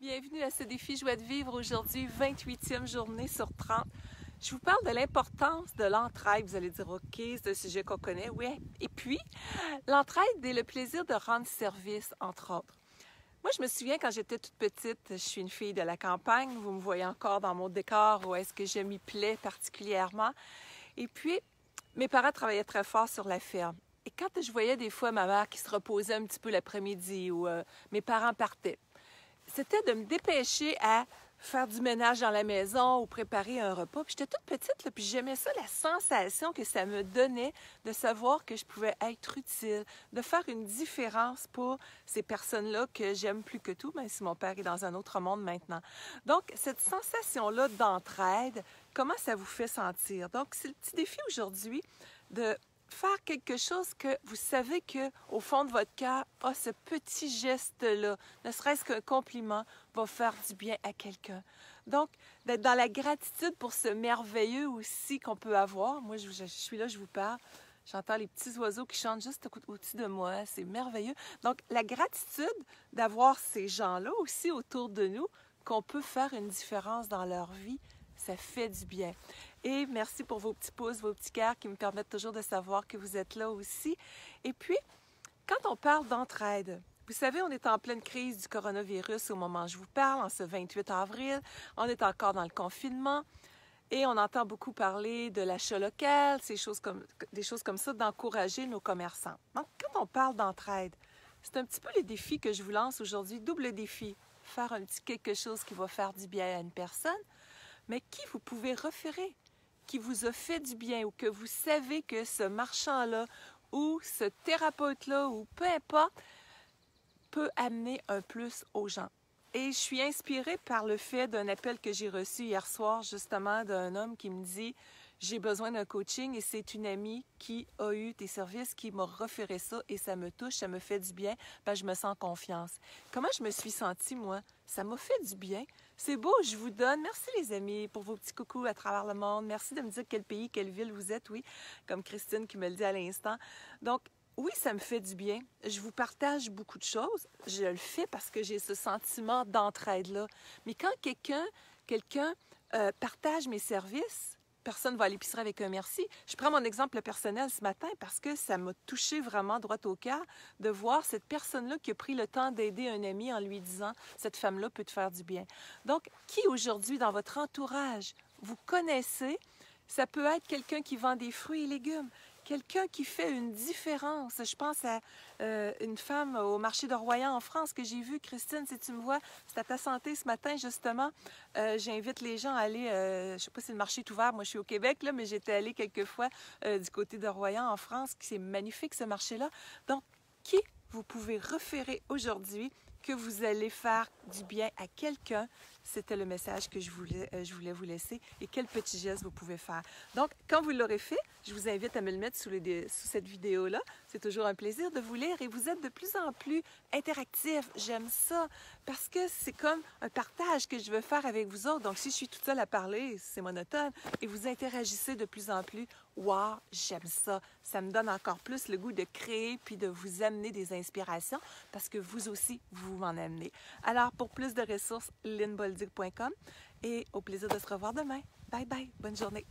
Bienvenue à ce défi Joie de vivre aujourd'hui, 28e journée sur 30. Je vous parle de l'importance de l'entraide. Vous allez dire, OK, c'est un sujet qu'on connaît, oui. Et puis, l'entraide est le plaisir de rendre service, entre autres. Moi, je me souviens quand j'étais toute petite, je suis une fille de la campagne, vous me voyez encore dans mon décor où est-ce que je m'y plais particulièrement. Et puis, mes parents travaillaient très fort sur la ferme. Et quand je voyais des fois ma mère qui se reposait un petit peu l'après-midi ou mes parents partaient, c'était de me dépêcher à faire du ménage dans la maison ou préparer un repas. Puis j'étais toute petite, là, puis j'aimais ça, la sensation que ça me donnait de savoir que je pouvais être utile, de faire une différence pour ces personnes-là que j'aime plus que tout, même si mon père est dans un autre monde maintenant. Donc, cette sensation-là d'entraide, comment ça vous fait sentir? Donc, c'est le petit défi aujourd'hui de faire quelque chose que vous savez que au fond de votre cœur, ce petit geste-là, ne serait-ce qu'un compliment, va faire du bien à quelqu'un. Donc, d'être dans la gratitude pour ce merveilleux aussi qu'on peut avoir. Moi, je suis là, je vous parle. J'entends les petits oiseaux qui chantent juste au-dessus de moi. C'est merveilleux. Donc, la gratitude d'avoir ces gens-là aussi autour de nous, qu'on peut faire une différence dans leur vie, ça fait du bien. Et merci pour vos petits pouces, vos petits cœurs qui me permettent toujours de savoir que vous êtes là aussi. Et puis, quand on parle d'entraide, vous savez, on est en pleine crise du coronavirus au moment où je vous parle, en ce 28 avril. On est encore dans le confinement et on entend beaucoup parler de l'achat local, des choses comme ça, d'encourager nos commerçants. Donc, quand on parle d'entraide, c'est un petit peu les défis que je vous lance aujourd'hui. Double défi, faire un petit quelque chose qui va faire du bien à une personne, mais qui vous pouvez référer, qui vous a fait du bien ou que vous savez que ce marchand-là ou ce thérapeute-là ou peu importe peut amener un plus aux gens. Et je suis inspirée par le fait d'un appel que j'ai reçu hier soir justement d'un homme qui me dit « J'ai besoin d'un coaching » et c'est une amie qui a eu tes services, qui m'a référé ça et ça me touche, ça me fait du bien, je me sens confiance. Comment je me suis sentie, moi? Ça m'a fait du bien. C'est beau, je vous donne. Merci les amis pour vos petits coucous à travers le monde. Merci de me dire quel pays, quelle ville vous êtes, oui, comme Christine qui me le dit à l'instant. Donc, oui, ça me fait du bien. Je vous partage beaucoup de choses. Je le fais parce que j'ai ce sentiment d'entraide-là. Mais quand quelqu'un partage mes services, personne ne va à l'épicerie avec un merci. Je prends mon exemple personnel ce matin parce que ça m'a touché vraiment droit au cœur de voir cette personne-là qui a pris le temps d'aider un ami en lui disant « Cette femme-là peut te faire du bien ». Donc, qui aujourd'hui dans votre entourage vous connaissez, ça peut être quelqu'un qui vend des fruits et légumes, quelqu'un qui fait une différence. Je pense à une femme au marché de Royan en France que j'ai vue. Christine, si tu me vois, c'est à ta santé ce matin, justement. J'invite les gens à aller, je ne sais pas si le marché est ouvert, moi je suis au Québec, là, mais j'étais allée quelques fois du côté de Royan en France. C'est magnifique ce marché-là. Donc, qui vous pouvez référer aujourd'hui que vous allez faire du bien à quelqu'un? C'était le message que je voulais vous laisser. Et quel petit geste vous pouvez faire. Donc, quand vous l'aurez fait, je vous invite à me le mettre sous cette vidéo-là. C'est toujours un plaisir de vous lire et vous êtes de plus en plus interactifs. J'aime ça parce que c'est comme un partage que je veux faire avec vous autres. Donc, si je suis toute seule à parler, c'est monotone et vous interagissez de plus en plus. Wow, j'aime ça. Ça me donne encore plus le goût de créer puis de vous amener des inspirations parce que vous aussi, vous m'en amenez. Alors, pour plus de ressources, linboldig.com et au plaisir de se revoir demain. Bye bye, bonne journée.